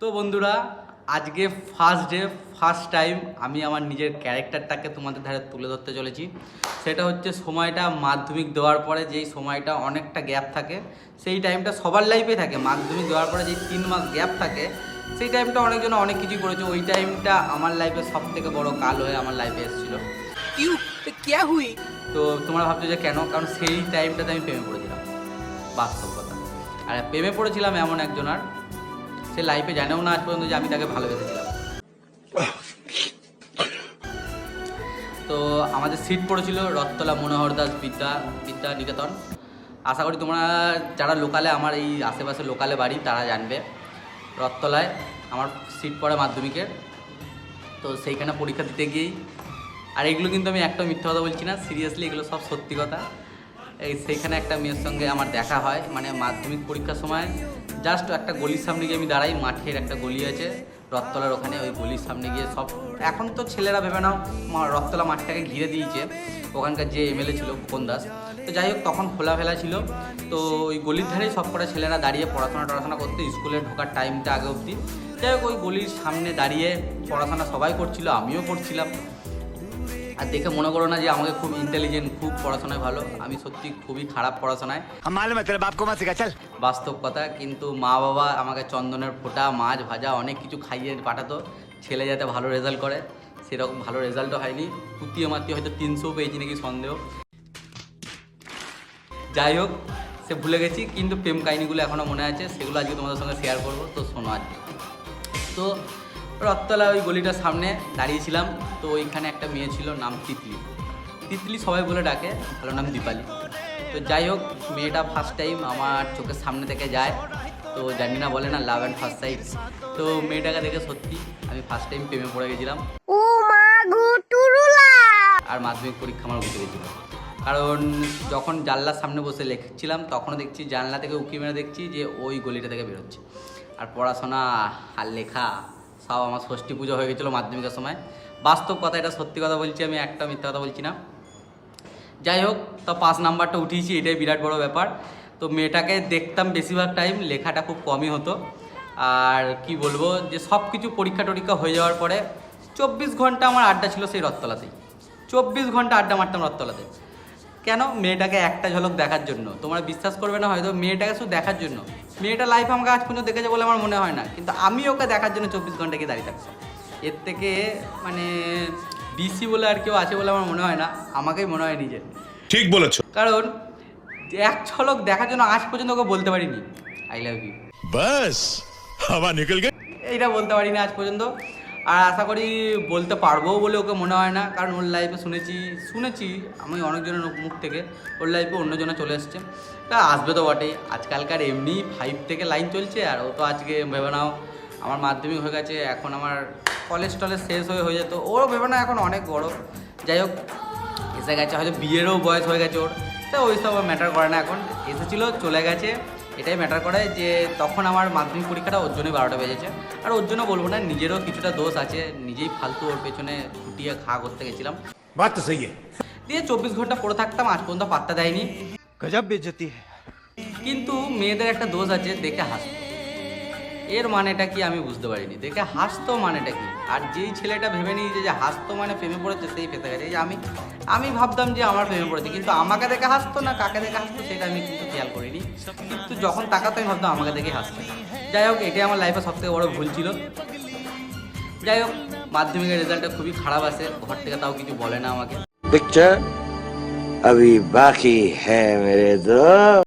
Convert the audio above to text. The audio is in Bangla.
তো বন্ধুরা, আজকে ফার্স্ট টাইম আমি আমার নিজের ক্যারেক্টারটাকে তোমাদের ধারে তুলে ধরতে চলেছি। সেটা হচ্ছে সময়টা মাধ্যমিক দেওয়ার পরে যেই সময়টা অনেকটা গ্যাপ থাকে, সেই টাইমটা সবার লাইফে থাকে। মাধ্যমিক দেওয়ার পরে যেই 3 মাস গ্যাপ থাকে, সেই টাইমটা অনেকজন অনেক কিছু করেছে। ওই টাইমটা আমার লাইফে সব থেকে বড় কাল হয়ে আমার লাইফে এসেছিলো। তো তোমরা ভাবছো যে কেন? কারণ সেই টাইমটাতে আমি প্রেমে পড়েছিলাম, বাস্তব কথা। আর প্রেমে পড়েছিলাম এমন একজনার, সে লাইফে জানেও না আজ পর্যন্ত যে আমি তাকে ভালোবেসেছিলাম। তো আমাদের সিট পড়েছিল রথতলা মনোহর দাস বিদ্যা নিকেতন। আশা করি তোমরা যারা লোকালে, আমার এই আশেপাশে লোকালে বাড়ি, তারা জানবে। রথতলায় আমার সিট পড়ে মাধ্যমিকের। তো সেইখানে পরীক্ষা দিতে গিয়েই, আর এগুলো কিন্তু আমি একটা মিথ্যা কথা বলছি না, সিরিয়াসলি এগুলো সব সত্যি কথা। সেইখানে একটা মেয়ের সঙ্গে আমার দেখা হয়, মানে মাধ্যমিক পরীক্ষার সময় জাস্ট একটা গলির সামনে গিয়ে আমি দাঁড়াই। মাঠের একটা গলি আছে রথতলার ওখানে, ওই গলির সামনে গিয়ে সব, এখন তো ছেলেরা ভেবে নাও রথতলা মাঠটাকে ঘিরে দিয়েছে, ওখানকার যে এমএলএ ছিল খোকন দাস। তো যাই হোক, তখন খোলাফেলা ছিল। তো ওই গলির ধারেই সব কটা ছেলেরা দাঁড়িয়ে পড়াশোনা করতে, স্কুলে ঢোকার টাইমটা আগে অবধি। যাই হোক, ওই গলির সামনে দাঁড়িয়ে পড়াশোনা সবাই করছিল, আমিও করছিলাম। আর দেখে মনে করো না যে আমাকে খুব ইন্টেলিজেন্ট, খুব পড়াশোনায় ভালো। আমি সত্যি খুবই খারাপ পড়াশোনায়, বাস্তব কথা। কিন্তু মা বাবা আমাকে চন্দনের ফোঁটা, মাছ ভাজা অনেক কিছু খাইয়ে পাঠাতো, ছেলে যাতে ভালো রেজাল্ট করে। সেরকম ভালো রেজাল্টও হয়নি, কুতিয়ে মাতিয়ে হয়তো 300 পেয়েছি নাকি সন্দেহ। যাই হোক, সে ভুলে গেছি, কিন্তু প্রেম কাহিনিগুলো এখনও মনে আছে, সেগুলো আজকে তোমাদের সঙ্গে শেয়ার করবো। তো শোনো আজকে। তো রথতলা ওই গলিটার সামনে দাঁড়িয়েছিলাম। তো ওইখানে একটা মেয়ে ছিল, নাম তিতলি সবাই বলে ডাকে, ভালো নাম দীপালি। তো যাই হোক, মেয়েটা ফার্স্ট টাইম আমার চোখের সামনে থেকে যায়। তো জানি না, বলে না লাভ অ্যান্ড ফার্স্ট সাইট। তো মেয়েটাকে দেখে সত্যি আমি ফার্স্ট টাইম প্রেমে পড়ে গেছিলাম। আর মাধ্যমিক পরীক্ষা আমার উঠে গেছিল, কারণ যখন জানলার সামনে বসে লিখছিলাম, তখনও দেখছি জানলা থেকে উঁকি মেরে দেখছি যে ওই গলিটা থেকে বেরোচ্ছে। আর পড়াশোনা আর লেখা সব আমার ষষ্ঠী পুজো হয়ে গেছিলো মাধ্যমিকের সময়। বাস্তব কথা, এটা সত্যি কথা বলছি, আমি একটা মিথ্যা কথা বলছি না। যাই হোক, তো 5 নাম্বারটা উঠিয়েছি, এটাই বিরাট বড় ব্যাপার। তো মেয়েটাকে দেখতাম বেশিরভাগ টাইম, লেখাটা খুব কমই হতো। আর কি বলবো, যে সব কিছু পরীক্ষা টরীক্ষা হয়ে যাওয়ার পরে 24 ঘন্টা আমার আড্ডা ছিল সেই রথতলাতেই। 24 ঘন্টা আড্ডা মারতাম রথতলাতে। কেন? মেয়েটাকে একটা ঝলক দেখার জন্য। তোমরা বিশ্বাস করবে না হয়তো, মেয়েটাকে শুধু দেখার জন্য। মেয়েটা লাইফ আমাকে আজ পর্যন্ত দেখেছে বলে আমার মনে হয় না, কিন্তু আমি ওকে দেখার জন্য 24 ঘন্টা গিয়ে দাঁড়িয়ে থাকতাম। এর থেকে মানে বিসি বলে আর কেউ আছে বলে আমার মনে হয় না, আমাকেই মনে হয় নিজের। ঠিক বলেছো। কারণ এক ঝলক দেখার জন্য আজ পর্যন্ত ওকে বলতে পারিনি আই লাভ ইউ, বাস হাওয়া নিকল গে। এইটা বলতে পারিনি আজ পর্যন্ত। আর আশা করি বলতে পারবো বলে ওকে মনে হয় না, কারণ ওর লাইফে শুনেছি আমি অনেকজনের মুখ থেকে, ওর লাইফে অন্যজনে চলে এসছে। তা আসবে তো বটেই, আজকালকার এমনি 5 থেকে লাইন চলছে। আর ও তো আজকে ভেবে নাও আমার মাধ্যমিক হয়ে গেছে, এখন আমার কলেজ টলেজ শেষ হয়ে যেত। ওরও ভেবে নাও এখন অনেক বড়। যাই হোক, এসে গেছে, হয়তো বিয়েরও বয়স হয়ে গেছে ওর। তা ওইসব ম্যাটার করে না, এখন এসেছিলো চলে গেছে, এটাই ম্যাটার করে। যে তখন আমার মাধ্যমিক পরীক্ষাটা ওর জন্যই 12টা বেজেছে। আর ওর জন্য বলবো না, নিজেরও কিছুটা দোষ আছে, নিজেই ফালতু ওর পেছনে ছুটিয়ে করতে গেছিলাম। বাত তো সহি দিয়ে 24 ঘন্টা পড়ে থাকতাম, আজ পর্যন্ত পাত্তা দেয়নি। গজব বেজতি। কিন্তু মেয়েদের একটা দোষ আছে, দেখে হাসতো। এর মানেটা কি আমি বুঝতে পারিনি, দেখে হাসতো মানেটা কি। আর যেই ছেলেটা ভেবে নিয়েছে যে হাসতো মানে প্রেমে পড়েছে, সেই ফেসে গেছে। যে আমি ভাবতাম যে আমার প্রেমে পড়েছে, কিন্তু আমাকে দেখে হাসতো না কাকে দেখে হাসতো সেটা আমি কিন্তু খেয়াল করিনি। কিন্তু যখন তাকাতো আমি ভাবতাম আমাকে দেখে হাসতো। যাই হোক, এটাই আমার লাইফে সবথেকে বড় ভুল ছিল। যাই হোক, মাধ্যমিকের রেজাল্টটা খুবই খারাপ আসে, ঘর থেকে তাও কিছু বলে না আমাকে। पिक्चर अभी बाकी है मेरे दोस्त।